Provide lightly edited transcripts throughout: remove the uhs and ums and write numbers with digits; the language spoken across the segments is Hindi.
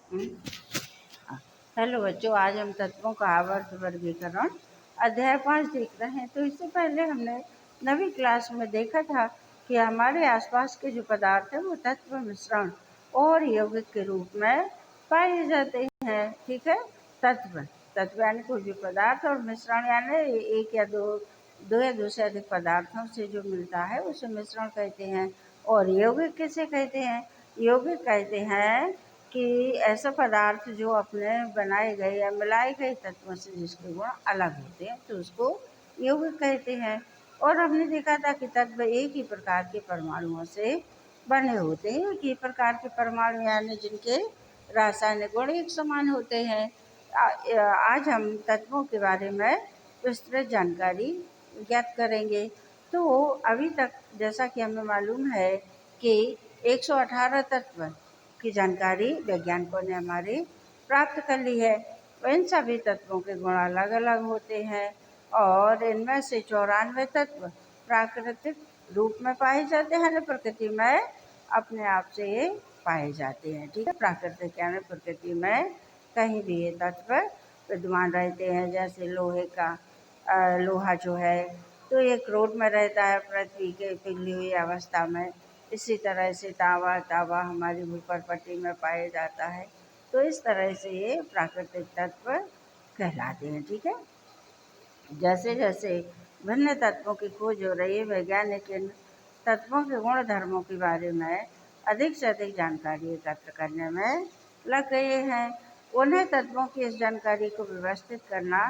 हम्म, हाँ। हेलो बच्चों, आज हम तत्वों का आवर्त वर्गीकरण अध्याय 5 देख रहे हैं। तो इससे पहले हमने 9वीं क्लास में देखा था कि हमारे आसपास के जो पदार्थ हैं वो तत्व, मिश्रण और यौगिक के रूप में पाए जाते हैं। ठीक है। तत्व तत्व यानी कोई भी पदार्थ, और मिश्रण यानी एक या दो या दो से अधिक पदार्थों से जो मिलता है उसे मिश्रण कहते हैं। और यौगिक किसे कहते हैं? यौगिक कहते हैं कि ऐसा पदार्थ जो अपने बनाए गए या मिलाए गए तत्वों से जिसके गुण अलग होते हैं तो उसको यौगिक कहते हैं। और हमने देखा था कि तत्व एक ही प्रकार के परमाणुओं से बने होते हैं। एक ही प्रकार के परमाणु यानी जिनके रासायनिक गुण एक समान होते हैं। आज हम तत्वों के बारे में विस्तृत जानकारी ज्ञात करेंगे। तो अभी तक जैसा कि हमें मालूम है कि 118 तत्व की जानकारी वैज्ञानिकों ने हमारे प्राप्त कर ली है। इन सभी तत्वों के गुण अलग अलग होते हैं और इनमें से 94 तत्व प्राकृतिक रूप में पाए जाते हैं, यानी प्रकृति में अपने आप से ये पाए जाते हैं। ठीक है। प्राकृतिक यानी प्रकृति में कहीं भी ये तत्व विद्यमान रहते हैं। जैसे लोहा जो है तो ये क्रोध में रहता है पृथ्वी के पिघली हुई अवस्था में। इसी तरह से तांबा हमारी भूपर पट्टी में पाया जाता है। तो इस तरह से ये प्राकृतिक तत्व कहलाते हैं। ठीक है। जैसे जैसे भिन्न तत्वों की खोज हो रही है, वैज्ञानिक इन तत्वों के गुण धर्मों के बारे में अधिक से अधिक जानकारी एकत्र करने में लग गए हैं। उन्हें तत्वों की इस जानकारी को व्यवस्थित करना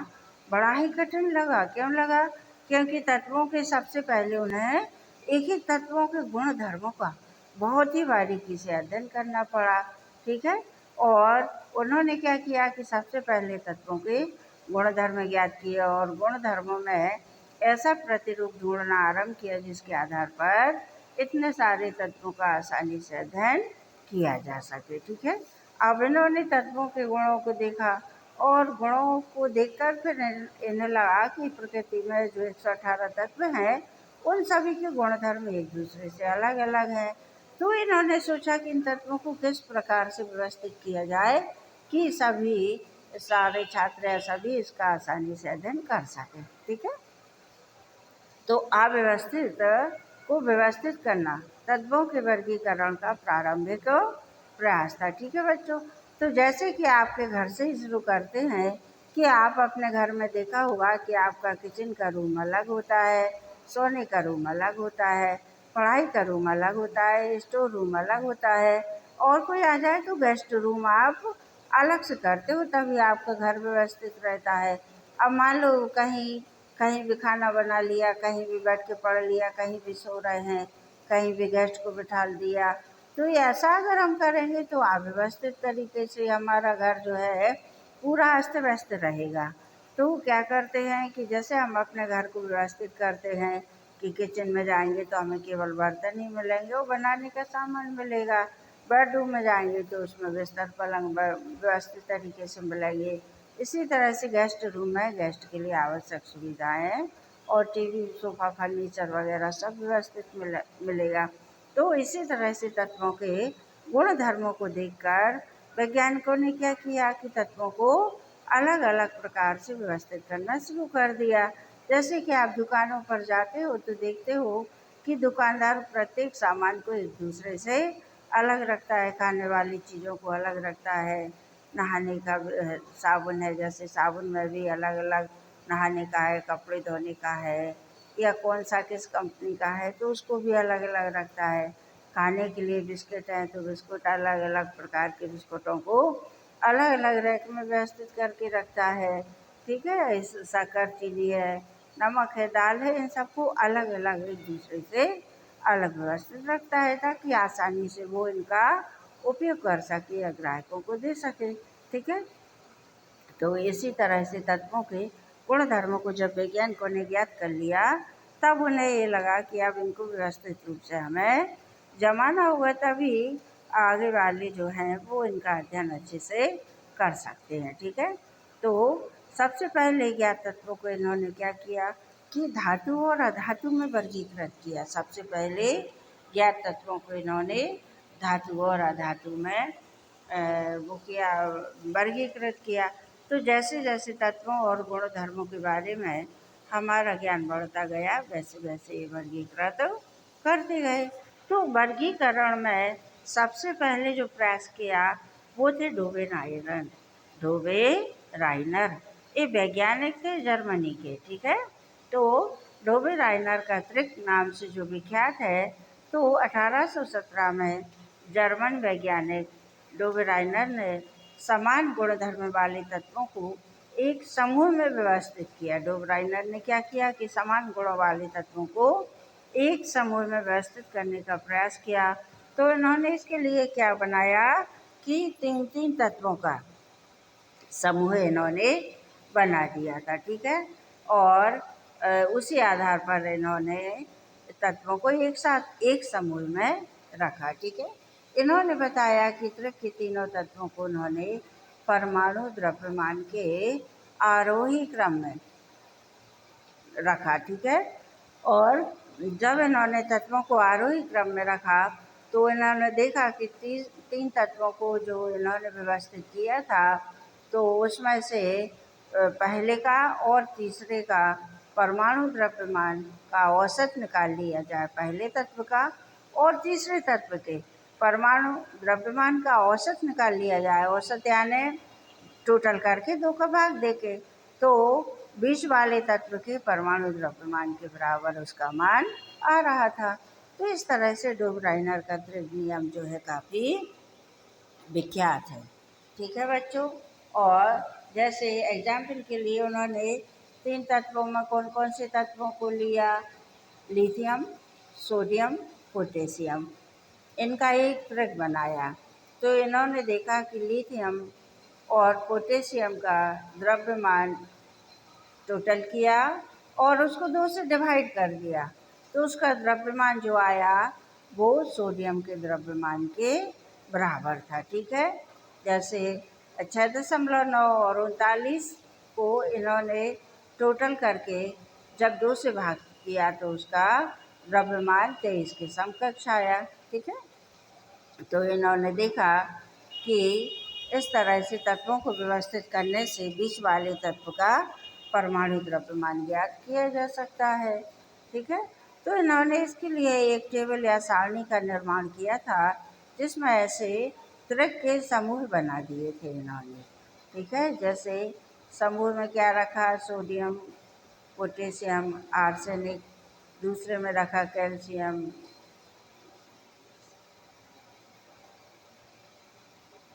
बड़ा ही कठिन लगा। क्यों लगा? क्योंकि तत्वों के सबसे पहले उन्हें एक एक तत्वों के गुण धर्मों का बहुत ही बारीकी से अध्ययन करना पड़ा। ठीक है। और उन्होंने क्या किया कि सबसे पहले तत्वों के गुण धर्म ज्ञात किए और गुण धर्मों में ऐसा प्रतिरूप ढूंढना आरंभ किया जिसके आधार पर इतने सारे तत्वों का आसानी से अध्ययन किया जा सके। ठीक है। अब इन्होंने तत्वों के गुणों को देखा और गुणों को देखकर फिर इन्हें लगा कि प्रकृति में जो 118 तत्व हैं उन सभी के गुण धर्म एक दूसरे से अलग अलग हैं। तो इन्होंने सोचा कि इन तत्वों को किस प्रकार से व्यवस्थित किया जाए कि सभी सारे छात्र या सभी इसका आसानी से अध्ययन कर सकें। ठीक है। तो अव्यवस्थित को व्यवस्थित करना तत्वों के वर्गीकरण का प्रारंभिक प्रयास था। ठीक है बच्चों। तो जैसे कि आपके घर से ही शुरू करते हैं कि आप अपने घर में देखा होगा कि आपका किचन का रूम अलग होता है, सोने का रूम अलग होता है, पढ़ाई का रूम अलग होता है, स्टोर रूम अलग होता है, और कोई आ जाए तो गेस्ट रूम आप अलग से करते हो, तभी आपका घर व्यवस्थित रहता है। अब मान लो कहीं कहीं भी खाना बना लिया, कहीं भी बैठ के पढ़ लिया, कहीं भी सो रहे हैं, कहीं भी गेस्ट को बिठा दिया, तो ये ऐसा अगर हम करेंगे तो अव्यवस्थित तरीके से हमारा घर जो है पूरा अस्त व्यस्त रहेगा। तो क्या करते हैं कि जैसे हम अपने घर को व्यवस्थित करते हैं कि किचन में जाएंगे तो हमें केवल बर्तन ही मिलेंगे, वो बनाने का सामान मिलेगा। बेडरूम में जाएंगे तो उसमें बिस्तर पलंग व्यवस्थित तरीके से मिलेंगे। इसी तरह से गेस्ट रूम में गेस्ट के लिए आवश्यक सुविधाएं और टीवी, सोफा, फर्नीचर वगैरह सब व्यवस्थित मिलेगा। तो इसी तरह से तत्वों के गुण धर्मों को देखकर वैज्ञानिकों ने क्या किया कि तत्वों को अलग अलग प्रकार से व्यवस्थित करना शुरू कर दिया। जैसे कि आप दुकानों पर जाते हो तो देखते हो कि दुकानदार प्रत्येक सामान को एक दूसरे से अलग रखता है, खाने वाली चीज़ों को अलग रखता है, नहाने का साबुन है, जैसे साबुन में भी अलग अलग नहाने का है, कपड़े धोने का है, या कौन सा किस कंपनी का है तो उसको भी अलग अलग रखता है। खाने के लिए बिस्किट हैं तो बिस्कुट अलग अलग प्रकार के बिस्कुटों को अलग अलग रैक में व्यवस्थित करके रखता है। ठीक है। इस शक्कर, चीनी है, नमक है, दाल है, इन सबको अलग अलग एक दूसरे से अलग व्यवस्थित रखता है ताकि आसानी से वो इनका उपयोग कर सके या ग्राहकों को दे सके। ठीक है। तो इसी तरह से तत्वों के गुण धर्मों को जब वैज्ञानिकों ने ज्ञात कर लिया तब उन्हें ये लगा कि अब इनको व्यवस्थित रूप से हमें जमाना होगा, तभी आगे वाले जो हैं वो इनका अध्ययन अच्छे से कर सकते हैं। ठीक है। तो सबसे पहले ज्ञात तत्वों को इन्होंने क्या किया कि धातु और अधातु में वर्गीकृत किया। सबसे पहले ज्ञात तत्वों को इन्होंने धातु और अधातु में वो किया, वर्गीकृत किया। तो जैसे जैसे तत्वों और गुण धर्मों के बारे में हमारा ज्ञान बढ़ता गया, वैसे वैसे ये वर्गीकृत करते गए। तो वर्गीकरण में सबसे पहले जो प्रयास किया वो थे डोबे राइनर। ये वैज्ञानिक थे जर्मनी के, ठीक है। तो डोबे राइनर का अतिरिक्त नाम से जो विख्यात है, तो 1817 में जर्मन वैज्ञानिक डोबे राइनर ने समान गुणधर्म वाले तत्वों को एक समूह में व्यवस्थित किया। डोबे राइनर ने क्या किया कि समान गुणों वाले तत्वों को एक समूह में व्यवस्थित करने का प्रयास किया। तो इन्होंने इसके लिए क्या बनाया कि 3-3 तत्वों का समूह इन्होंने बना दिया था, ठीक है। और उसी आधार पर इन्होंने तत्वों को एक साथ एक समूह में रखा, ठीक है। इन्होंने बताया कि त्रिक के तीनों तत्वों को उन्होंने परमाणु द्रव्यमान के आरोही क्रम में रखा, ठीक है। और जब इन्होंने तत्वों को आरोही क्रम में रखा तो इन्होंने देखा कि 3 तत्वों को जो इन्होंने व्यवस्थित किया था, तो उसमें से पहले का और तीसरे का परमाणु द्रव्यमान का औसत निकाल लिया जाए, पहले तत्व का और तीसरे तत्व के परमाणु द्रव्यमान का औसत निकाल लिया जाए। औसत यानी टोटल करके 2 का भाग देके, तो बीच वाले तत्व के परमाणु द्रव्यमान के बराबर उसका मान आ रहा था। तो इस तरह से डोबे राइनर का द्रव्य नियम जो है काफ़ी विख्यात है, ठीक है बच्चों। और जैसे एग्जाम्पल के लिए उन्होंने 3 तत्वों में कौन कौन से तत्वों को लिया, लिथियम, सोडियम, पोटेशियम, इनका एक त्रिक बनाया। तो इन्होंने देखा कि लिथियम और पोटेशियम का द्रव्यमान टोटल किया और उसको 2 से डिवाइड कर दिया, तो उसका द्रव्यमान जो आया वो सोडियम के द्रव्यमान के बराबर था, ठीक है। जैसे 6.9 और 39 को इन्होंने टोटल करके जब 2 से भाग किया तो उसका द्रव्यमान 23 के समकक्ष आया, ठीक है। तो इन्होंने देखा कि इस तरह से तत्वों को व्यवस्थित करने से बीच वाले तत्व का परमाणु द्रव्यमान ज्ञात किया जा सकता है, ठीक है। तो इन्होंने इसके लिए एक टेबल या सारणी का निर्माण किया था जिसमें ऐसे त्रिक के समूह बना दिए थे इन्होंने, ठीक है। जैसे समूह में क्या रखा, सोडियम, पोटेशियम, आर्सेनिक, दूसरे में रखा कैल्शियम,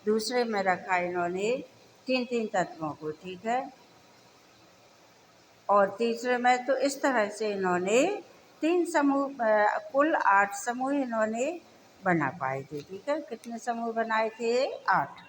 दूसरे में रखा इन्होंने 3-3 तत्वों को, ठीक है। और तीसरे में तो इस तरह से इन्होंने 3 समूह, कुल 8 समूह इन्होंने बना पाए थे, ठीक है। कितने समूह बनाए थे? 8।